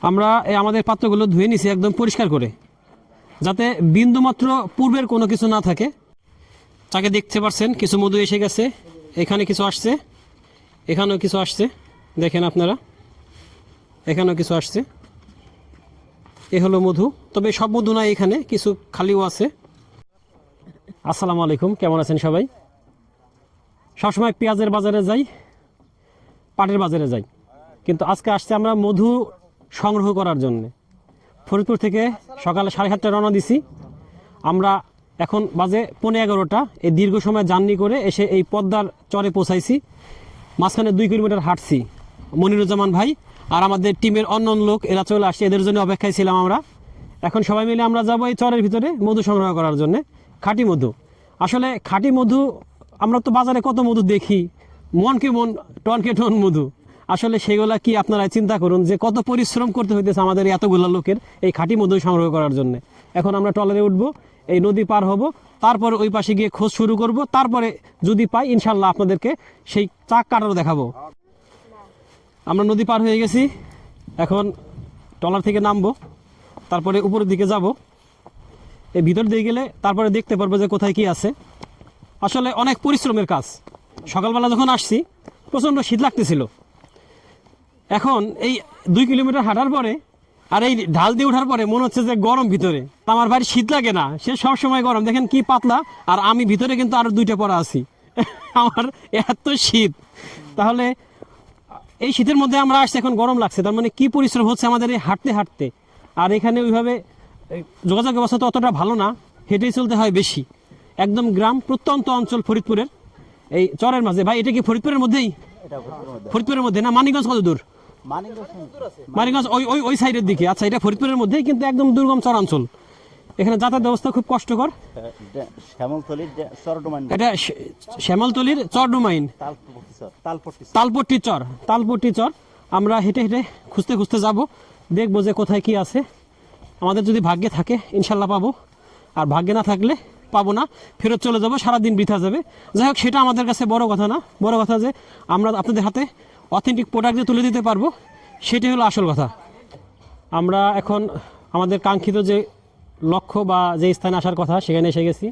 আমরা আমাদের পাত্রগুলো ধুয়ে নিছি একদম পরিষ্কার করে, যাতে বিন্দুমাত্র পূর্বের কোনো কিছু না থাকে। তাকে দেখতে পাচ্ছেন কিছু মধু এসে গেছে, এখানে কিছু আসছে, এখানেও কিছু আসছে, দেখেন আপনারা এখানেও কিছু আসছে। এ হলো মধু, তবে সব মধু নাই, এখানে কিছু খালিও আছে। আসসালামু আলাইকুম, কেমন আছেন সবাই? সবসময় পেঁয়াজের বাজারে যাই, পাটের বাজারে যাই, কিন্তু আজকে আসছে আমরা মধু সংগ্রহ করার জন্য। ফরিদপুর থেকে সকালে 7:30টায় রওনা দিছি আমরা। এখন বাজে 11:15। এই দীর্ঘ সময় জার্নি করে এসে এই পদ্মার চরে পৌঁছাইছি। মাঝখানে 2 কিলোমিটার হাঁটছি। মনিরুজ্জামান ভাই আর আমাদের টিমের অন্য লোক এরা চলে আসছে, এদের জন্য অপেক্ষায় ছিলাম আমরা। এখন সবাই মিলে আমরা যাবো এই চরের ভিতরে মধু সংগ্রহ করার জন্য। খাঁটি মধু, আসলে খাঁটি মধু। আমরা তো বাজারে কত মধু দেখি, মনকে মন, টনকে টন মধু। আসলে সেগুলা কি আপনারা চিন্তা করুন যে কত পরিশ্রম করতে হইতেছে আমাদের এতগুলো লোকের এই খাঁটি মধু সংগ্রহ করার জন্য। এখন আমরা ট্রলারে উঠবো, এই নদী পার হব, তারপরে ওই পাশে গিয়ে খোঁজ শুরু করব, তারপরে যদি পাই ইনশাল্লাহ আপনাদেরকে সেই চাক কাটারও দেখাবো। আমরা নদী পার হয়ে গেছি, এখন ট্রলার থেকে নামবো, তারপরে উপরের দিকে যাব। এই ভিতর দিয়ে গেলে তারপরে দেখতে পারবো যে কোথায় কি আছে। আসলে অনেক পরিশ্রমের কাজ। সকালবেলা যখন আসছি প্রচণ্ড শীত লাগতেছিল। এখন এই 2 কিলোমিটার হাঁটার পরে আর এই ঢাল দিয়ে ওঠার পরে মনে হচ্ছে যে গরম ভিতরে। তা আমার ভাই শীত লাগে না, সে সবসময় গরম। দেখেন কি পাতলা, আর আমি ভিতরে কিন্তু আরও 2টা পরা আছি। আমার এত শীত। তাহলে এই শীতের মধ্যে আমরা আসছি, এখন গরম লাগছে, তার মানে কি পরিশ্রম হচ্ছে আমাদের এই হাঁটতে হাঁটতে। আর এখানে ওইভাবে যোগাযোগ ব্যবস্থা তো অতটা ভালো না, হেঁটেই চলতে হয় বেশি। একদম গ্রাম প্রত্যন্ত অঞ্চল ফরিদপুরের, এই চরের মাঝে। ভাই এটা কি ফরিদপুরের মধ্যেই? ফরিদপুরের মধ্যে না? মানিকগঞ্জ কত দূর? মানিকগঞ্জ ওই ওই ওই সাইডের দিকে। আচ্ছা, এটা ফরিদপুরের মধ্যেই, কিন্তু একদম দুর্গম চরাঞ্চল। এখানে যাতায়াত ব্যবস্থা খুব কষ্টকর। এটা শ্যামলতলির চর ডোমাইন, তালপট্টি চর, তালপট্টি চর। আমরা হেঁটে হেঁটে খুঁজতে খুঁজতে যাব, দেখবো যে কোথায় কি আছে। আমাদের যদি ভাগ্যে থাকে ইনশাল্লাহ পাবো, আর ভাগ্যে না থাকলে পাবো না, ফেরত চলে যাবো, সারাদিন বৃথা যাবে। যাই হোক, সেটা আমাদের কাছে বড় কথা না। বড় কথা যে আমরা আপনাদের হাতে অথেন্টিক প্রোডাক্ট যে তুলে দিতে পারবো, সেটাই হলো আসল কথা। আমরা এখন আমাদের কাঙ্ক্ষিত যে লক্ষ্য বা যে স্থানে আসার কথা সেখানে এসে গেছি।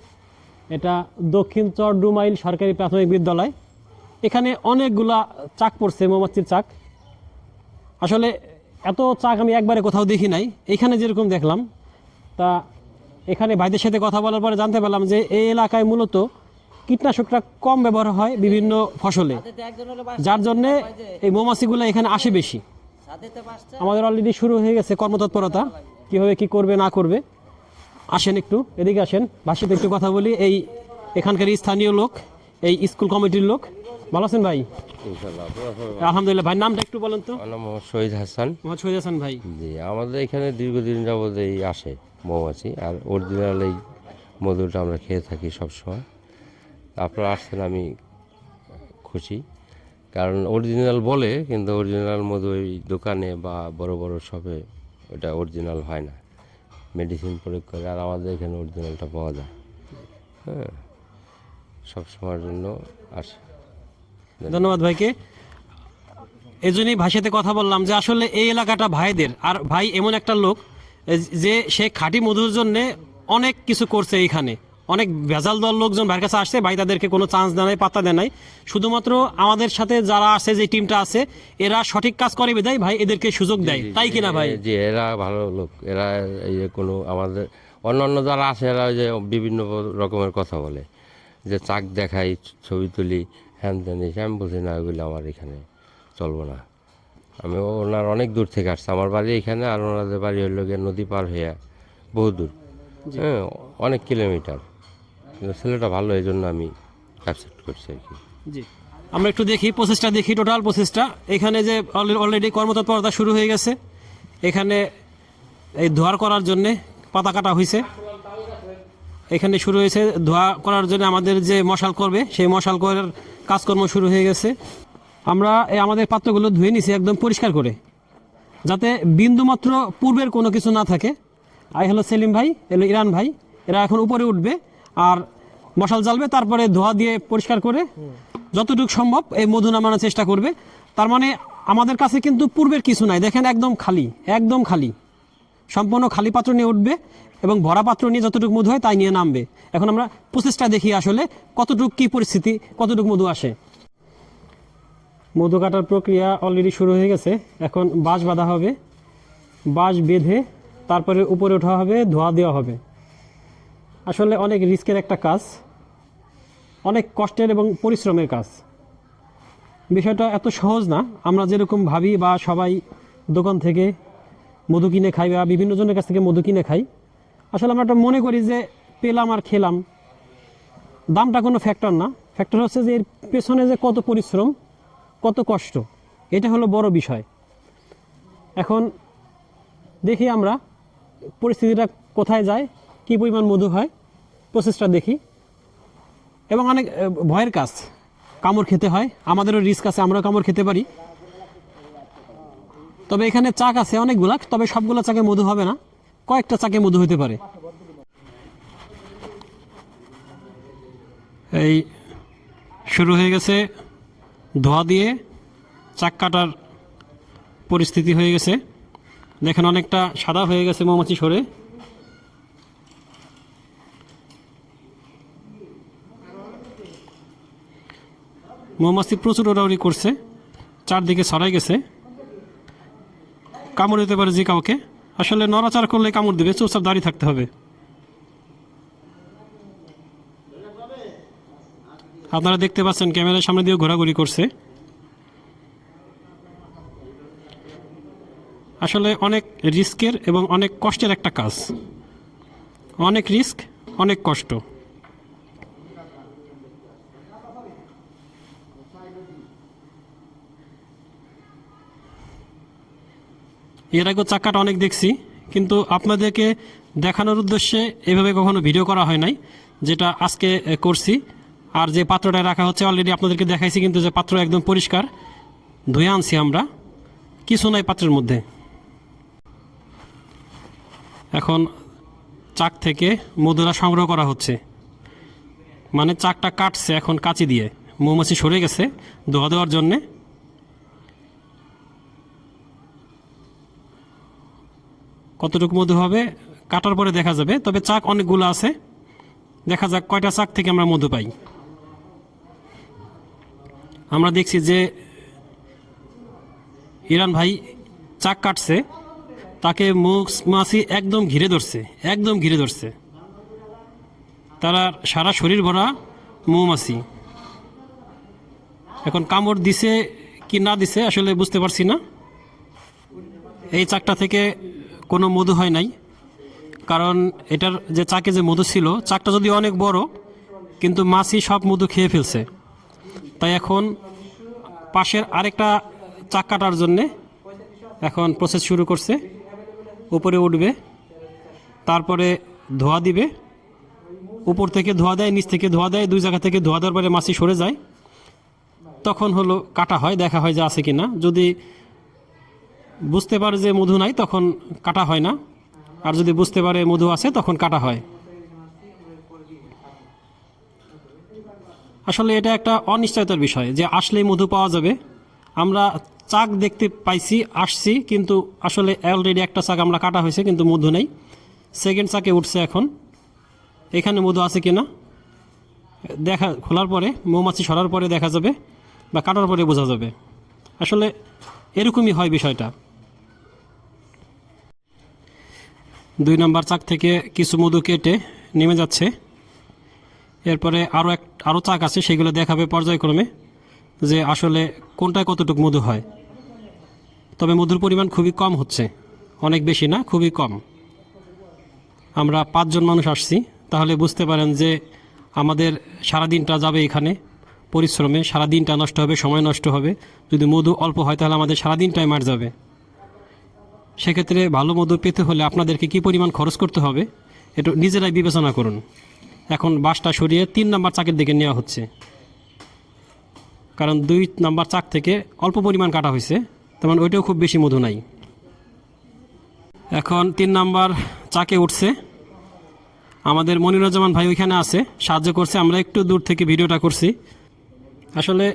এটা দক্ষিণ চর ডুমাইল সরকারি প্রাথমিক বিদ্যালয়। এখানে অনেকগুলা চাক পড়ছে, মৌমাছির চাক। আসলে এত চাক আমি একবারে কোথাও দেখি নাই, এখানে যেরকম দেখলাম। তা এখানে ভাইদের সাথে কথা বলার পরে জানতে পারলাম যে এই এলাকায় মূলত কীটনাশকটা কম ব্যবহার হয় বিভিন্ন ফসলে, যার জন্যে এই মৌমাছিগুলো এখানে আসে বেশি। আমাদের অলরেডি শুরু হয়ে গেছে কর্মতৎপরতা, কীভাবে কি করবে না করবে। আসেন একটু এদিকে আসেন, ভাষাতে একটু কথা বলি। এই এখানকার স্থানীয় লোক, এই স্কুল কমিটির লোক। ভালো আছেন ভাই? আলহামদুলিল্লাহ। ভাই নামটা একটু বলেন তো। মোহাম্মদ শহীদ হাসান। মোহাম্মদ শহীদ হাসান ভাই। জি, আমাদের এখানে দীর্ঘদিন যাবত এই আসে মৌমাছি, আর অরিজিনাল এই মধুটা আমরা খেয়ে থাকি সবসময়। আপনারা আসছেন, আমি খুশি, কারণ অরিজিনাল বলে, কিন্তু অরিজিনাল মধু ওই দোকানে বা বড় বড় শপে ওটা অরিজিনাল হয় না, মেডিসিন প্রয়োগ করে। আর আমাদের এখানে অরিজিনালটা পাওয়া যায়। হ্যাঁ, সবসময়ের জন্য আসে। ধন্যবাদ ভাইকে। এই জন্যই ভাইয়ের সাথে কথা বললাম যে আসলে এই এলাকাটা ভাইদের। আর ভাই এমন একটা লোক যে সে খাঁটি মধুর জন্যে অনেক কিছু করছে। এইখানে অনেক ভেজাল দল লোকজন ভাইয়ের কাছে আসছে, ভাই তাদেরকে কোনো চান্স দেয় নাই, পাত্তা দেয় নাই। শুধুমাত্র আমাদের সাথে যারা আছে, যে টিমটা আছে, এরা সঠিক কাজ করে বিধায় ভাই এদেরকে সুযোগ দেয়, তাই কিনা ভাই? জি, এরা ভালো লোক। এরা এই যে কোনো আমাদের অন্যান্য যারা আসে, এরা ওই যে বিভিন্ন রকমের কথা বলে, যে চাক দেখাই, ছবি তুলি, হ্যান ত্যান। আমি বলছি না, ওইগুলো আমার এখানে চলবো না। আমি ওনার অনেক দূর থেকে আসছি, আমার বাড়ি এখানে, আর ওনাদের বাড়ি হইল গিয়ে নদী পার হইয়া বহু দূর। হ্যাঁ, অনেক কিলোমিটার। কিন্তু ছেলেটা ভালো, এই জন্য আমি অ্যাকসেপ্ট করছি আর কি। জি, আমরা একটু দেখি প্রসেসটা, দেখি টোটাল প্রসেসটা। এখানে যে অলরেডি কর্মতৎপরতা শুরু হয়ে গেছে। এখানে এই ধোয়ার করার জন্যে পাতা কাটা হয়েছে। এখানে শুরু হয়েছে ধোয়া করার জন্য আমাদের যে মশাল করবে, সেই মশাল করার কাজকর্ম শুরু হয়ে গেছে। আমরা আমাদের পাত্রগুলো ধুয়ে নিছি একদম পরিষ্কার করে, যাতে বিন্দুমাত্র পূর্বের কোনো কিছু না থাকে। আর হলো সেলিম ভাই, এলো ইরান ভাই, এরা এখন উপরে উঠবে আর মশাল জ্বালবে, তারপরে ধোয়া দিয়ে পরিষ্কার করে যতটুকু সম্ভব এই মধু নামানোর চেষ্টা করবে। তার মানে আমাদের কাছে কিন্তু পূর্বের কিছু নাই, দেখেন একদম খালি, একদম খালি, সম্পূর্ণ খালি পাত্র নিয়ে উঠবে এবং ভরা পাত্র নিয়ে যতটুকু মধু হয় তাই নিয়ে নামবে। এখন আমরা প্রসেসটা দেখি আসলে কতটুকু কী পরিস্থিতি, কতটুকু মধু আসে। মধু কাটার প্রক্রিয়া অলরেডি শুরু হয়ে গেছে। এখন বাঁশ বাঁধা হবে, বাঁশ বেঁধে তারপরে উপরে ওঠা হবে, ধোয়া দেওয়া হবে। আসলে অনেক রিস্কের একটা কাজ, অনেক কষ্টের এবং পরিশ্রমের কাজ। বিষয়টা এত সহজ না আমরা যেরকম ভাবি, বা সবাই দোকান থেকে মধু কিনে খাই বা বিভিন্ন জনের কাছ থেকে মধু কিনে খাই। আসলে আমরা একটা মনে করি যে পেলাম আর খেলাম, দামটা কোনো ফ্যাক্টর না। ফ্যাক্টর হচ্ছে যে এর পেছনে যে কত পরিশ্রম, কত কষ্ট, এটা হলো বড় বিষয়। এখন দেখি আমরা পরিস্থিতিটা কোথায় যায়, কী পরিমাণ মধু হয়, প্রসেসটা দেখি। এবং অনেক ভয়ের কাজ, কামড় খেতে হয়, আমাদেরও রিস্ক আছে, আমরাও কামড় খেতে পারি। তবে এখানে চাক আছে অনেকগুলা, তবে সবগুলো চাকে মধু হবে না, কয়েকটা চাকে মধু হতে পারে। এই শুরু হয়ে গেছে ধোয়া দিয়ে চাক কাটার পরিস্থিতি হয়ে গেছে। দেখেন অনেকটা সাদা হয়ে গেছে মৌমাছি সরে। মৌমাছি প্রচুর ওড়াউড়ি করছে, চারদিকে ছড়াই গেছে, কামড় দিতে পারে যে কাউকে। আসলে নড়াচড়া করলে কামড় দেবে, চুপচাপ দাঁড়িয়ে থাকতে হবে। আপনারা দেখতে পাচ্ছেন ক্যামেরার সামনে দিয়ে ঘোরাঘুরি করছে। আসলে অনেক রিস্কের এবং অনেক কষ্টের একটা কাজ, অনেক রিস্ক, অনেক কষ্ট। এর আগেও চাকাটা অনেক দেখছি, কিন্তু আপনাদেরকে দেখানোর উদ্দেশ্যে এভাবে কখনো ভিডিও করা হয় নাই, যেটা আজকে করছি। আর যে পাত্রটা রাখা হচ্ছে অলরেডি আপনাদেরকে দেখাইছি, কিন্তু যে পাত্র একদম পরিষ্কার ধুয়ে আনছি আমরা, কিছু নাই পাত্রের মধ্যে। এখন চাক থেকে মধুরা সংগ্রহ করা হচ্ছে, মানে চাকটা কাটছে এখন কাঁচি দিয়ে, মৌমাছি সরে গেছে ধোয়া দেওয়ার জন্যে। কতটুকু মধু হবে কাটার পরে দেখা যাবে, তবে চাক অনেকগুলো আছে, দেখা যাক কয়টা চাক থেকে আমরা মধু পাই। আমরা দেখছি যে ইরান ভাই চাক কাটছে, তাকে মৌমাছি একদম ঘিরে ধরছে, একদম ঘিরে ধরছে, তারা সারা শরীর ভরা মৌমাছি। এখন কামড় দিছে কি না দিছে আসলে বুঝতে পারছি না। এই চাকটা থেকে কোনো মধু হয় নাই, কারণ এটার যে চাকে যে মধু ছিল, চাকটা যদি অনেক বড়, কিন্তু মাছি সব মধু খেয়ে ফেলছে। তাই এখন পাশের আরেকটা চাক কাটার জন্যে এখন প্রসেস শুরু করছে। উপরে উঠবে, তারপরে ধোয়া দিবে, উপর থেকে ধোয়া দেয়, নিচ থেকে ধোয়া দেয়, দুই জায়গা থেকে ধোয়া দেওয়ার পরে মাছি সরে যায়, তখন হলো কাটা হয়, দেখা হয় যে আছে কি না। যদি বুঝতে পারে যে মধু নাই তখন কাটা হয় না, আর যদি বুঝতে পারে মধু আছে তখন কাটা হয়। আসলে এটা একটা অনিশ্চয়তার বিষয় যে আসলেই মধু পাওয়া যাবে। আমরা চাক দেখতে পাইছি, আসছি, কিন্তু আসলে অলরেডি একটা চাক আমরা কাটা হয়েছে, কিন্তু মধু নেই। সেকেন্ড চাকে উঠছে, এখন এখানে মধু আছে কি না দেখা, খোলার পরে মৌমাছি সরার পরে দেখা যাবে, বা কাটার পরে বোঝা যাবে। আসলে এরকমই হয় বিষয়টা। 2 নম্বর চাক থেকে কিছু মধু কেটে নেমে যাচ্ছে, এরপরে আরও চাক আছে, সেগুলো দেখাবে পর্যায়ক্রমে যে আসলে কোনটায় কতটুকু মধু হয়। তবে মধুর পরিমাণ খুবই কম হচ্ছে, অনেক বেশি না, খুবই কম। আমরা 5 জন মানুষ আসছি, তাহলে বুঝতে পারেন যে আমাদের সারাদিনটা যাবে এখানে পরিশ্রমে, সারাদিনটা নষ্ট হবে, সময় নষ্ট হবে। যদি মধু অল্প হয় তাহলে আমাদের সারাদিনটাই মার যাবে। সেক্ষেত্রে ভালো মধু পেতে হলে আপনাদেরকে কী পরিমাণ খরচ করতে হবে একটু নিজেরাই বিবেচনা করুন। এখন বাঁশটা সরিয়ে 3 নম্বর চাকের দিকে নেওয়া হচ্ছে, কারণ 2 নম্বর চাক থেকে অল্প পরিমাণ কাটা হয়েছে, তেমন ওইটাও খুব বেশি মধু নাই। এখন 3 নম্বর চাকে উঠছে, আমাদের মনিরুজ্জামান ভাই ওইখানে আছে, সাহায্য করছে। আমরা একটু দূর থেকে ভিডিওটা করছি। আসলে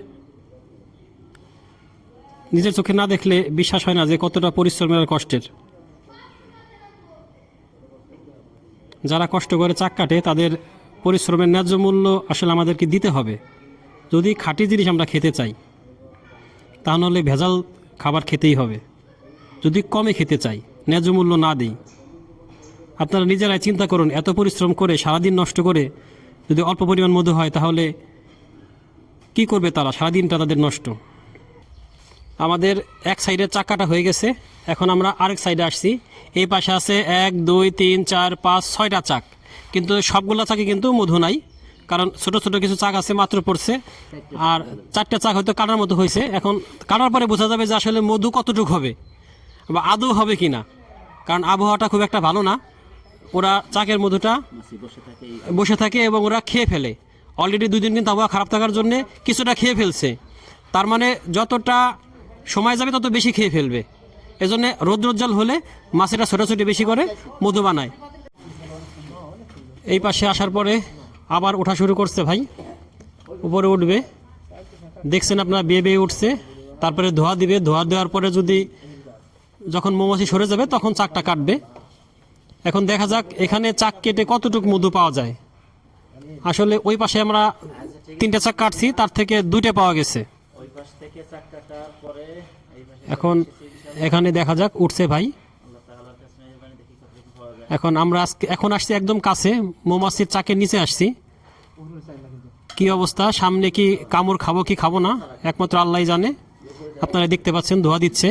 নিজের চোখে না দেখলে বিশ্বাস হয় না যে কতটা পরিশ্রমের আর কষ্টের। যারা কষ্ট করে চাক কাটে তাদের পরিশ্রমের ন্যায্য মূল্য আসলে আমাদেরকে দিতে হবে। যদি খাঁটি জিনিস আমরা খেতে চাই তাহলে ভেজাল খাবার খেতেই হবে। যদি কমে খেতে চাই, ন্যায্য মূল্য না দিই, আপনারা নিজেরাই চিন্তা করুন, এত পরিশ্রম করে সারাদিন নষ্ট করে যদি অল্প পরিমাণ মধু হয় তাহলে কি করবে তারা? সারাদিনটা তাদের নষ্ট। আমাদের এক সাইডে চাক কাটা হয়ে গেছে, এখন আমরা আরেক সাইডে আসছি। এই পাশে আছে 1 2 3 4 5 6টা চাক, কিন্তু সবগুলো চাকে কিন্তু মধু নাই, কারণ ছোট ছোট কিছু চাক আছে মাত্র পড়ছে, আর 4টা চাক হয়তো কাটার মতো হয়েছে। এখন কাটার পরে বোঝা যাবে যে আসলে মধু কতটুকু হবে বা আদৌ হবে কি না, কারণ আবহাওয়াটা খুব একটা ভালো না। ওরা চাকের মধুটা বসে থাকে এবং ওরা খেয়ে ফেলে। অলরেডি 2 দিন কিন্তু আবহাওয়া খারাপ থাকার জন্যে কিছুটা খেয়ে ফেলছে, তার মানে যতটা সময় যাবে তত বেশি খেয়ে ফেলবে। এজন্য রৌদ্রোজ্জ্বল হলে মাছেরা ছোটাছুটি বেশি করে মধু বানায়। এই পাশে আসার পরে আবার ওঠা শুরু করছে ভাই, উপরে উঠবে, দেখছেন আপনারা বেয়ে বেয়ে উঠছে। তারপরে ধোয়া দিবে, ধোয়া দেওয়ার পরে যখন মৌমাছি সরে যাবে তখন চাকটা কাটবে। এখন দেখা যাক এখানে চাক কেটে কতটুকু মধু পাওয়া যায়। আসলে ওই পাশে আমরা 3টা চাক কাটছি, তার থেকে 2টা পাওয়া গেছে। এখন এখানে দেখা যাক উঠছে ভাই। এখন আসছি একদম কাছে, মৌমাছির চাকের নিচে আসছি। কি অবস্থা, সামনে কি কামড় খাবো কি খাবো না একমাত্র আল্লাহ জানে। আপনারা দেখতে পাচ্ছেন ধোয়া দিচ্ছে।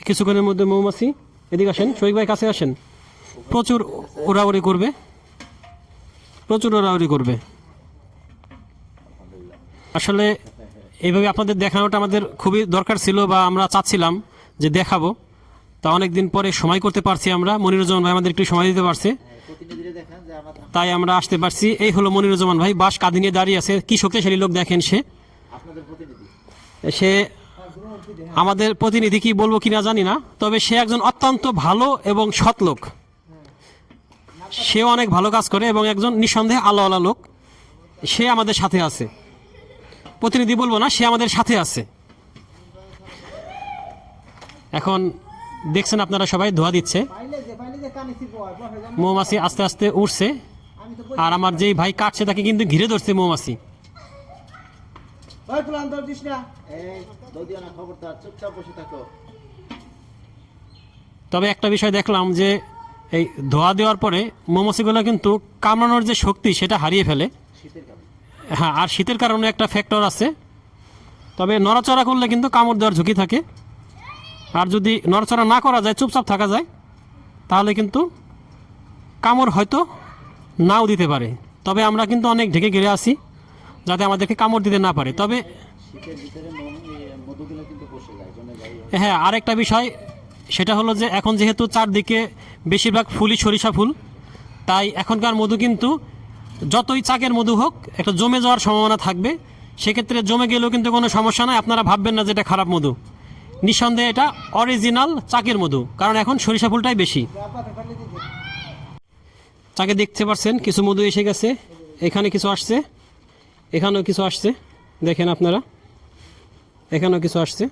কিছুক্ষণের মধ্যে মৌমাছি, এদিকে আসেন শরীফ ভাই, কাছে আসেন। প্রচুর ওড়াউড়ি করবে, প্রচুর ওড়াউড়ি করবে। আসলে এইভাবে আপনাদের দেখানোটা আমাদের খুবই দরকার ছিল, বা আমরা চাচ্ছিলাম যে দেখাবো। তা অনেকদিন পরে সময় করতে পারছি আমরা, মনিরুজ্জামান ভাই আমাদের একটু সময় দিতে পারছে, তাই আমরা আসতে পারছি। এই হলো মনিরুজ্জামান ভাই, বাঁশ কাঁধে নিয়ে দাঁড়িয়ে আছে। কি শক্তিশালী লোক দেখেন, সে আমাদের প্রতিনিধি, কি বলবো কিনা জানি না, তবে সে একজন অত্যন্ত ভালো এবং সৎ লোক। সেও অনেক ভালো কাজ করে এবং একজন নিঃসন্দেহে আল্লাহওয়ালা লোক। সে আমাদের সাথে আছে, প্রতিনিধি বলবো না, সে আমাদের সাথে আছে। এখন দেখছেন আপনারা সবাই ধোয়া দিচ্ছে, মৌমাছি আস্তে আস্তে উঠছে। আর আমার যেই ভাই কাটছে তাকে কিন্তু ঘিরে ধরছে মৌমাছি। তবে একটা বিষয় দেখলাম যে এই ধোয়া দেওয়ার পরে মৌমাছিগুলো কিন্তু কামড়ানোর যে শক্তি সেটা হারিয়ে ফেলে। হ্যাঁ, আর শীতের কারণে একটা ফ্যাক্টর আছে। তবে নড়াচড়া করলে কিন্তু কামড় দেওয়ার ঝুঁকি থাকে, আর যদি নড়াচড়া না করা যায়, চুপচাপ থাকা যায়, তাহলে কিন্তু কামড় হয়তো নাও দিতে পারে। তবে আমরা কিন্তু অনেক ঢেকে ঘিরে আসি যাতে আমাদেরকে কামড় দিতে না পারে। তবে হ্যাঁ, আরেকটা বিষয় সেটা হলো যে এখন যেহেতু চারদিকে বেশিরভাগ ফুলই সরিষা ফুল, তাই এখনকার মধু কিন্তু যতই চাকের মধু হোক একটা জমে যাওয়ার সম্ভাবনা থাকবে। সেক্ষেত্রে জমে গেলেও কিন্তু কোনো সমস্যা নয়, আপনারা ভাববেন না যে এটা খারাপ মধু। নিঃসন্দেহে এটা অরিজিনাল চাকের মধু, কারণ এখন সরিষা ফুলটাই বেশি। চাকে দেখতে পাচ্ছেন কিছু মধু এসে গেছে, এখানে কিছু আসছে, এখানেও কিছু আসছে, দেখেন আপনারা, এখানেও কিছু আসছে।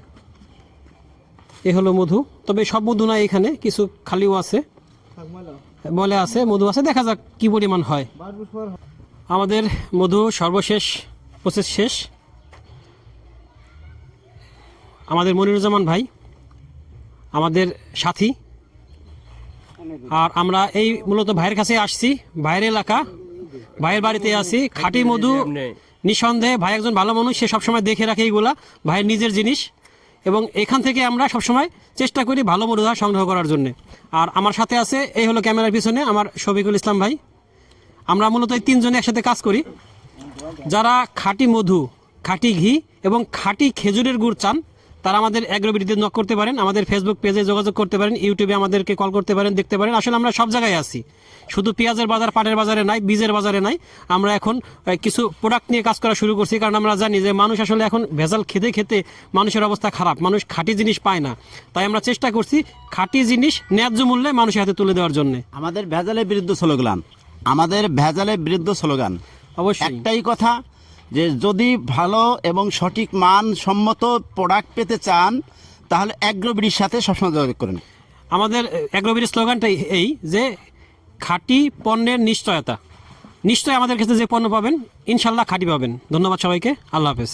এ হলো মধু, তবে সব মধু নাই, এখানে কিছু খালিও আছে, বলে আছে, মধু আছে, দেখা যাক কি পরিমাণ হয়। আমাদের মধু সর্বশেষ প্রসেস শেষ। আমাদের মনিরুজ্জামান ভাই আমাদের সাথী, আর আমরা এই মূলত ভাইয়ের কাছে আসছি, ভাইয়ের এলাকা, ভাইয়ের বাড়িতে আছি। খাঁটি মধু নিঃসন্দেহে ভাই একজন ভালো মানুষ, সে সবসময় দেখে রাখে এইগুলা ভাইয়ের নিজের জিনিস, এবং এখান থেকে আমরা সবসময় চেষ্টা করি ভালো মধু সংগ্রহ করার জন্য। আর আমার সাথে আছে, এই হলো ক্যামেরার পিছনে আমার শফিকুল ইসলাম ভাই। আমরা মূলত এই 3 জনে একসাথে কাজ করি। যারা খাঁটি মধু, খাঁটি ঘি এবং খাঁটি খেজুরের গুড় চান, তারা আমাদের অ্যাগ্রোবিডিতে নক করতে পারেন, আমাদের ফেসবুক পেজে যোগাযোগ করতে পারেন, ইউটিউবে আমাদেরকে কল করতে পারেন, দেখতে পারেন। আসলে আমরা সব জায়গায় আছি, শুধু পেঁয়াজের বাজার, পাটের বাজারে নাই, বীজের বাজারে নাই। আমরা এখন কিছু প্রোডাক্ট নিয়ে কাজ করা শুরু করছি, কারণ আমরা জানি যে মানুষ আসলে এখন ভেজাল খেতে খেতে মানুষের অবস্থা খারাপ, মানুষ খাঁটি জিনিস পায় না। তাই আমরা চেষ্টা করছি খাঁটি জিনিস ন্যায্য মূল্যে মানুষের হাতে তুলে দেওয়ার জন্য। আমাদের ভেজালের বিরুদ্ধে স্লোগান, আমাদের ভেজালের বিরুদ্ধে স্লোগান অবশ্যই একটাই কথা, যে যদি ভালো এবং সঠিক মানসম্মত প্রোডাক্ট পেতে চান তাহলে অ্যাগ্রোবিডির সাথে সবসময় যোগাযোগ করুন। আমাদের অ্যাগ্রোবিডির স্লোগানটাই এই যে খাঁটি পণ্যের নিশ্চয়তা। নিশ্চয় আমাদের কাছে যে পণ্য পাবেন ইনশাল্লাহ খাঁটি পাবেন। ধন্যবাদ সবাইকে, আল্লাহ হাফেজ।